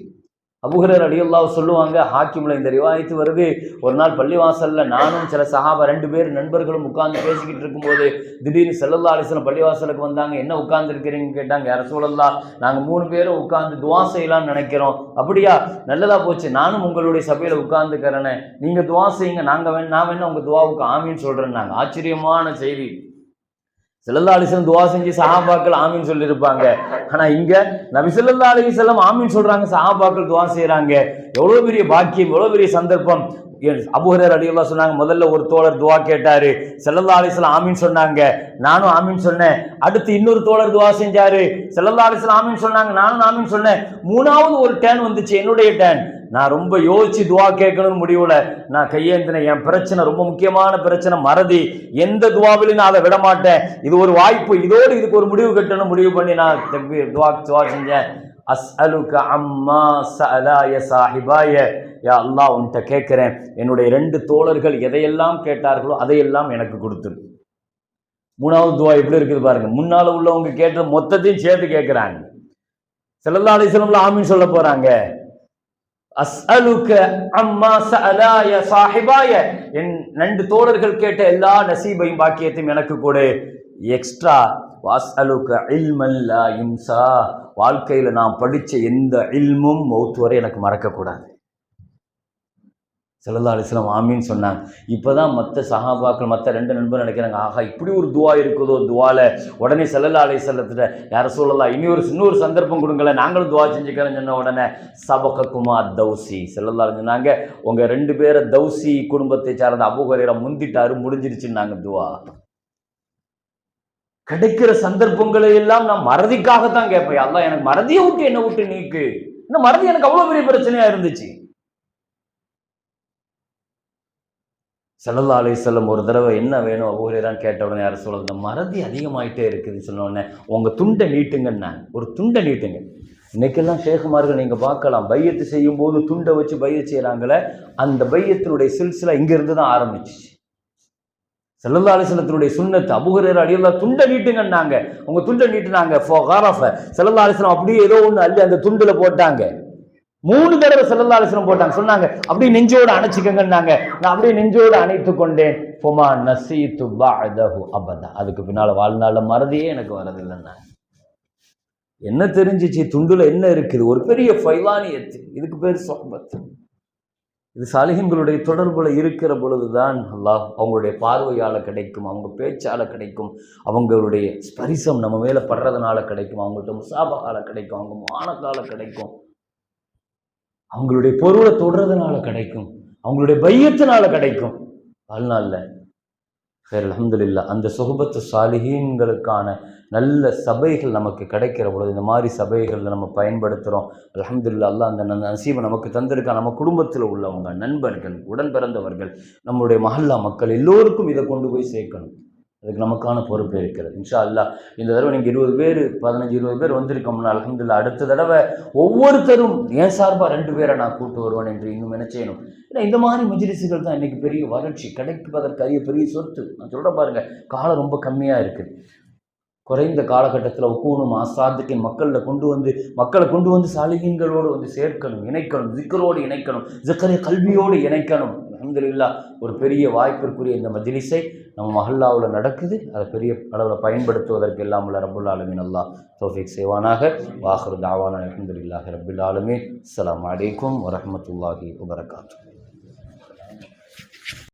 அபூ ஹுரைரா ரலியல்லாஹு சொல்லுவாங்க, ஹாக்கிம்ல இந்த ரிவாயத்து வருது, ஒரு நாள் பள்ளிவாசல்ல நானும் சில சஹாபா 2 பேர் நண்பர்களும் உட்கார்ந்து பேசிக்கிட்டு இருக்கும்போது திடீர்னு ஸல்லல்லாஹு அலைஹி வஸல்லம் பள்ளிவாசலுக்கு வந்தாங்க. என்ன உட்கார்ந்து இருக்கிறீங்கன்னு கேட்டாங்க. யா ரசூலல்லாஹ், நாங்க 3 பேரும் உட்கார்ந்து துவா செய்யலாம்னு நினைக்கிறோம். அப்படியா, நல்லதா போச்சு, நானும் உங்களுடைய சபையில உட்கார்ந்துக்கிறேன்னு, நீங்க துவா செய்யுங்க, நான் வேணா உங்க துவாவுக்கு ஆமீன் சொல்றேன்னாங்க. ஆச்சரியமான செய்தி. ஸல்லல்லாஹு அலைஹி வஸல்லம் துவா செஞ்சு சஹாபாக்கள் ஆமீன் சொல்லியிருப்பாங்க. ஆனா இங்க நபி ஸல்லல்லாஹு அலைஹி வஸல்லம் ஆமீன் சொல்றாங்க, சஹாபாக்கள் துவா செய்யறாங்க. எவ்வளவு பெரிய பாக்கியம், எவ்வளவு பெரிய சந்தர்ப்பம். அபூ ஹுரைரா ரலியல்லாஹு சொன்னாங்க, முதல்ல ஒரு தோழர் துவா கேட்டாரு, ஸல்லல்லாஹு அலைஹி வஸல்லம் ஆமீன் சொன்னாங்க, நானும் ஆமீன் சொன்னேன். அடுத்து இன்னொரு தோழர் துவா செஞ்சாரு, ஸல்லல்லாஹு அலைஹி வஸல்லம் ஆமீன் சொன்னாங்க, நானும் ஆமீன் சொன்னேன். 3வது ஒரு டர்ன் வந்துச்சு, என்னுடைய டர்ன். நான் ரொம்ப யோசிச்சு துவா கேட்கணும்னு முடிவுல நான் கையேந்தினேன். என் பிரச்சனை ரொம்ப முக்கியமான பிரச்சனை, மறதி. எந்த துவாவிலும் நான் அதை விட மாட்டேன். இது ஒரு வாய்ப்பு, இதோடு இதுக்கு ஒரு முடிவு கட்டணும் முடிவு பண்ணி நான் துவா செஞ்சேன். அஸ்அலுக அம்மா சஅலாய சாஹிபாய, யா அல்லாஹ் உன்கிட்ட கேட்கிறேன், என்னுடைய 2 தோழர்கள் எதையெல்லாம் கேட்டார்களோ அதையெல்லாம் எனக்கு கொடுத்துரு. 3வது துவா எப்படி இருக்குது பாருங்க. முன்னால உள்ளவங்க கேட்ட மொத்தத்தையும் சேர்த்து கேட்கிறாங்க. ஸல்லல்லாஹு அலைஹி வஸல்லம் ஆமீன் சொல்ல போறாங்க. அஸ்அலுக அம்மா சஅலாய சாஹிபாய, என் 2 தோழர்கள் கேட்ட எல்லா நசீபையும் பாக்கியத்தையும் எனக்கு கொடு. எக்ஸ்ட்ரா வஸ்அலுக இல்மன் லா யுன்சா, வாழ்க்கையில நான் படிச்ச எந்த இல்மும் மௌத் வரை எனக்கு மறக்க கூடாது. ஸல்லல்லாஹு அலைஹி வஸல்லம் ஆமீன் சொன்னாங்க. இப்பதான் மற்ற சஹாபாக்கள் மற்ற 2 நண்பர் நினைக்கிறாங்க, ஆஹா இப்படி ஒரு துவா இருக்குதோ துவால. உடனே ஸல்லல்லாஹு அலைஹி வஸல்லத்திட்ட, யா ரசூலல்லாஹ் இன்னொரு சந்தர்ப்பம் கொடுங்களேன், நாங்களும் துவா செஞ்சுக்கிறேன்னு சொன்ன உடனே சபககுமா தௌசி, ஸல்லல்லாஹு அலைஹி சொன்னாங்க, உங்க 2 பேரை தௌசி குடும்பத்தை சார்ந்த அபூ ஹுரைரா முந்திட்டாரு, முடிஞ்சிருச்சுன்னாங்க துவா. கிடைக்கிற சந்தர்ப்பங்களை எல்லாம் நான் மறதிக்காகத்தான் கேட்பேன், அல்லாஹ் எனக்கு மறதியை விட்டு என்ன விட்டு நீக்கு. இந்த மறதி எனக்கு அவ்வளவு பெரிய பிரச்சனையா இருந்துச்சு. ஸல்லல்லாஹு அலைஹி வஸல்லம் ஒரு தடவை என்ன வேணும் அபூ ஹுரைரான்னு கேட்ட உடனே யார் சொல்றது, இந்த மறதி அதிகமாயிட்டே இருக்குதுன்னு சொன்ன உடனே உங்க துண்டை நீட்டுங்கன்னு, ஒரு துண்டை நீட்டுங்க. இன்னைக்கெல்லாம் ஷேகுமார்கள் நீங்க பார்க்கலாம், பையத்து செய்யும் போது துண்டை வச்சு பையத்து செய்யறாங்களே, அந்த பையத்தினுடைய சில்சிலா இங்க இருந்து தான் ஆரம்பிச்சிச்சு. ஸல்லல்லாஹு அலைஹி வஸல்லத்தினுடைய சுன்னத். அபூ ஹுரைரா ரலியல்லாஹு துண்டை நீட்டுங்கன்னாங்க, உங்க துண்டை நீட்டுனாங்க. ஸல்லல்லாஹு அலைஹி வஸல்லம் அப்படியே ஏதோ ஒண்ணு அள்ளி அந்த துண்டுல போட்டாங்க. 3 தடவை ஸல்லல்லாஹு அலைஹி வஸல்லம் போட்டாங்க. சொன்னாங்க அப்படியே நெஞ்சோடு அணைச்சிக்கங்கன்னாங்க. நான் அப்படியே நெஞ்சோடு அணைத்து கொண்டேன். ஃபமா நஸீது பஅதஹு அபதா, அதுக்கு பின்னால வாழ்நாள்ல மறதியே எனக்கு வரதில்லைன்னா. என்ன தெரிஞ்சிச்சு, துண்டுல என்ன இருக்குது? ஒரு பெரிய ஃபைலானியத். இதுக்கு பேர் சொஹ்பத். இது சாலிஹீன்களுடைய தொடர்புல இருக்கிற பொழுதுதான் அல்லாஹ் அவங்களுடைய பார்வையால் கிடைக்கும், அவங்க பேச்சால் கிடைக்கும், அவங்களுடைய ஸ்பரிசம் நம்ம மேலே படுறதுனால கிடைக்கும், அவங்கள்ட்ட முசாபகால கிடைக்கும், அவங்க மானத்தால கிடைக்கும், அவங்களுடைய பொருளை தொடுறதுனால கிடைக்கும், அவங்களுடைய பையத்தினால கிடைக்கும். வாழ்நாளில் சரி அல்ஹம்துலில்லாஹ் அந்த சுஹபத்து சாலிஹீன்களுக்கான நல்ல சபைகள் நமக்கு கிடைக்கிற பொழுது இந்த மாதிரி சபைகளில் நம்ம பயன்படுத்துகிறோம். அல்ஹம்துலில்லாஹ் அல்லாஹ் அந்த நசீபை நமக்கு தந்திருக்கா. நம்ம குடும்பத்தில் உள்ளவங்க, நண்பர்கள், உடன் பிறந்தவர்கள், நம்முடைய மஹல்லா மக்கள் எல்லோருக்கும் இதை கொண்டு போய் சேர்க்கணும். அதுக்கு நமக்கான பொறுப்பு இருக்கிறது. இன்ஷா அல்லாஹ் இந்த தடவை நீங்கள் 20 பேர் 15-20 பேர் வந்திருக்கோம்னா அல்ஹம்துலில்லாஹ் அடுத்த தடவை ஒவ்வொருத்தரும் என் சார்பாக 2 பேரை நான் கூட்டு வருவேன் என்று இன்னும் என்ன செய்யணும். ஏன்னா இந்த மாதிரி மஜ்லிஸுகள் தான் இன்றைக்கி பெரிய வறட்சி கிடைப்பதற்கு அரிய பெரிய சொத்து. நான் சொல்ல பாருங்கள், காலம் ரொம்ப கம்மியாக இருக்குது. குறைந்த காலகட்டத்தில் ஒக்கூணும் ஆசாத்துக்கு மக்களை கொண்டு வந்து சாலிஹீன்களோடு வந்து சேர்க்கணும், இணைக்கணும், ஜிக்கரோடு இணைக்கணும், ஜிக்கரை கல்வியோடு இணைக்கணும். அல்ஹம்துலில்லாஹ் ஒரு பெரிய வாய்ப்பிற்குரிய இந்த மஜ்லிஸை நம்ம மஹல்லாவில் நடக்குது. அதை பெரிய அளவில் பயன்படுத்துவதற்கு எல்லாம் உள்ள ரப்புல் ஆலமீன் அல்லாஹ் தௌஃபீக் செய்வானாக. வாஹிரு தாவானா அல்ஹம்துலில்லாஹி ரப்பில் ஆலமீன். அஸ்ஸலாமு அலைக்கும் வரஹ்மத்துல்லாஹி வபரகாத்துஹு.